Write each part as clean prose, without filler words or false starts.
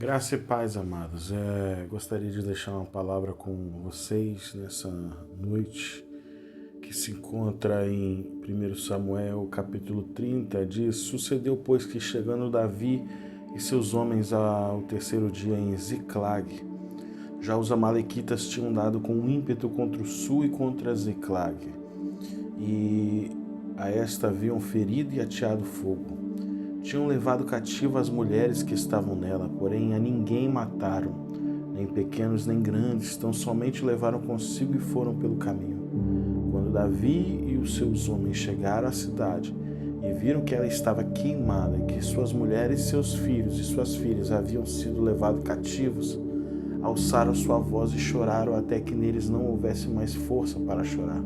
Graça e paz, amados. Gostaria de deixar uma palavra com vocês nessa noite, que se encontra em 1 Samuel, capítulo 30, diz: Sucedeu, pois, que chegando Davi e seus homens ao terceiro dia em Ziclag, já os amalequitas tinham dado com ímpeto contra o sul e contra Ziclag, e a esta haviam ferido e ateado fogo. Tinham levado cativo as mulheres que estavam nela, porém a ninguém mataram, nem pequenos nem grandes, tão somente levaram consigo e foram pelo caminho. Quando Davi e os seus homens chegaram à cidade e viram que ela estava queimada e que suas mulheres, seus filhos e suas filhas haviam sido levados cativos, alçaram sua voz e choraram até que neles não houvesse mais força para chorar.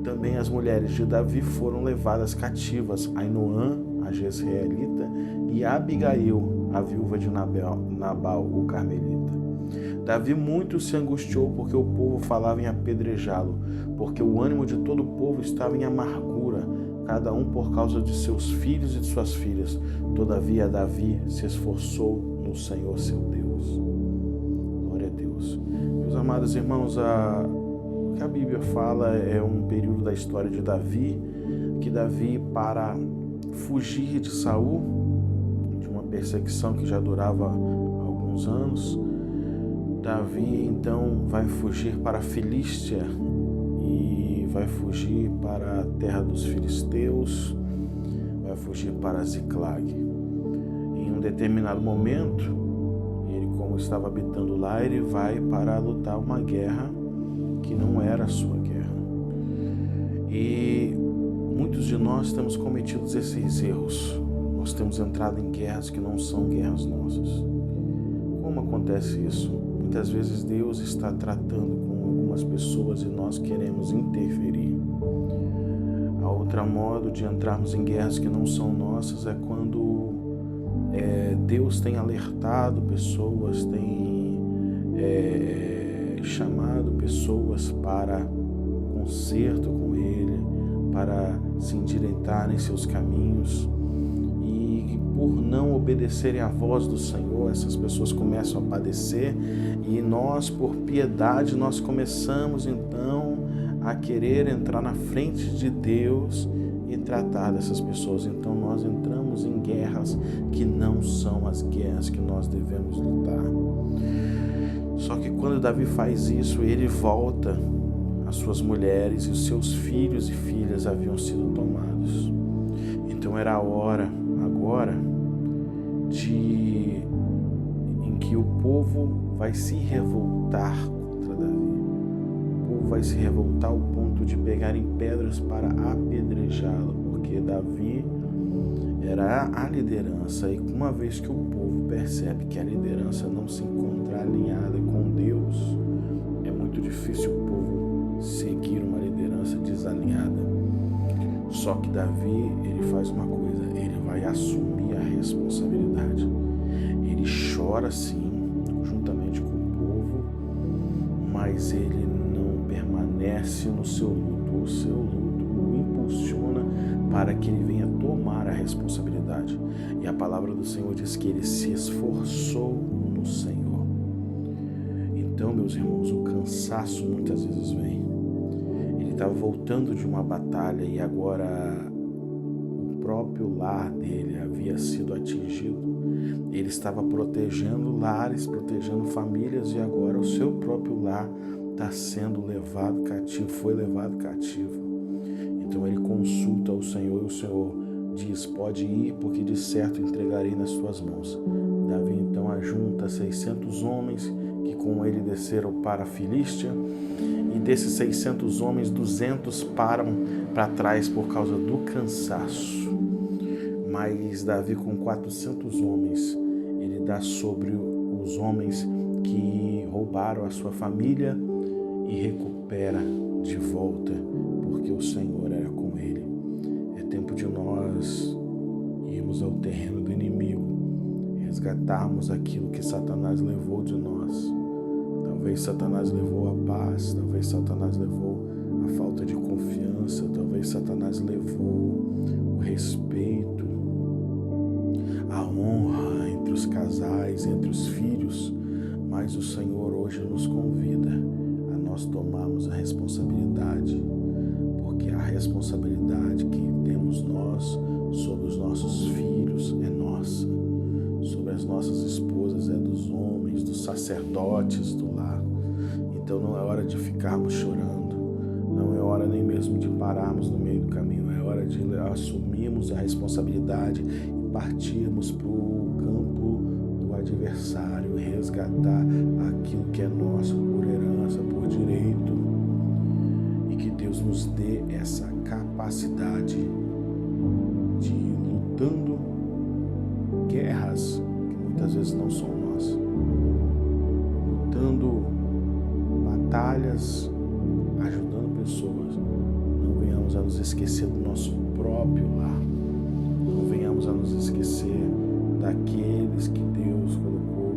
Também as mulheres de Davi foram levadas cativas, Ainoã, a Jezreelita, e Abigail, a viúva de Nabal, o carmelita. Davi muito se angustiou porque o povo falava em apedrejá-lo, porque o ânimo de todo o povo estava em amargura, cada um por causa de seus filhos e de suas filhas. Todavia Davi se esforçou no Senhor seu Deus. Glória a Deus. Meus amados irmãos, o que a Bíblia fala é um período da história de Davi, que Davi, para fugir de Saul, de uma perseguição que já durava alguns anos, Davi então vai fugir para a Filístia e vai fugir para a terra dos filisteus, vai fugir para Ziclag. Em um determinado momento, ele, como estava habitando lá, ele vai para lutar uma guerra que não era a sua guerra. E muitos de nós temos cometido esses erros. Nós temos entrado em guerras que não são guerras nossas. Como acontece isso? Muitas vezes Deus está tratando com algumas pessoas e nós queremos interferir. A outra modo de entrarmos em guerras que não são nossas é quando Deus tem alertado pessoas, tem chamado pessoas para conserto com Ele, para se endireitarem seus caminhos, e por não obedecerem à voz do Senhor, essas pessoas começam a padecer, e nós, por piedade, nós começamos então a querer entrar na frente de Deus e tratar dessas pessoas. Então nós entramos em guerras que não são as guerras que nós devemos lutar. Só que quando Davi faz isso, ele volta. As suas mulheres e os seus filhos e filhas haviam sido tomados. Então era a hora agora em que o povo vai se revoltar contra Davi. O povo vai se revoltar ao ponto de pegarem pedras para apedrejá-lo, porque Davi era a liderança, e uma vez que o povo percebe que a liderança não se encontra alinhada com Deus, é muito difícil o povo seguir uma liderança desalinhada. Só que Davi, ele faz uma coisa, ele vai assumir a responsabilidade. Ele chora sim, juntamente com o povo, mas ele não permanece no seu luto. O seu luto o impulsiona para que ele venha tomar a responsabilidade. E a palavra do Senhor diz que ele se esforçou no Senhor. Então, meus irmãos, o cansaço muitas vezes vem. Ele estava voltando de uma batalha e agora o próprio lar dele havia sido atingido. Ele estava protegendo lares, protegendo famílias, e agora o seu próprio lar está sendo levado cativo, foi levado cativo. Então ele consulta o Senhor e o Senhor diz: pode ir, porque de certo entregarei nas suas mãos. Davi então ajunta 600 homens que com ele desceram para a Filístia, e desses 600 homens, 200 param para trás por causa do cansaço. Mas Davi, com 400 homens, ele dá sobre os homens que roubaram a sua família e recupera de volta, porque o Senhor era com ele. É tempo de nós irmos ao terreno do inimigo, resgatarmos aquilo que Satanás levou de nós. Talvez Satanás levou a paz, talvez Satanás levou a falta de confiança, talvez Satanás levou o respeito, a honra entre os casais, entre os filhos, mas o Senhor hoje nos convida a nós tomarmos a responsabilidade, porque a responsabilidade que temos nós sobre os nossos filhos é nossa, sobre as nossas esposas é dos homens, dos sacerdotes do lar. Então não é hora de ficarmos chorando, não é hora nem mesmo de pararmos no meio do caminho, é hora de assumirmos a responsabilidade e partirmos para o campo do adversário, resgatar aquilo que é nosso por herança, por direito, e que Deus nos dê essa capacidade de ir lutando guerras que muitas vezes não são nossas, lutando batalhas, ajudando pessoas. Não venhamos a nos esquecer do nosso próprio lar, não venhamos a nos esquecer daqueles que Deus colocou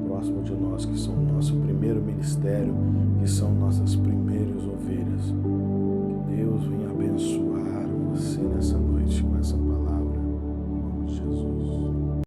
próximo de nós, que são o nosso primeiro ministério, que são nossas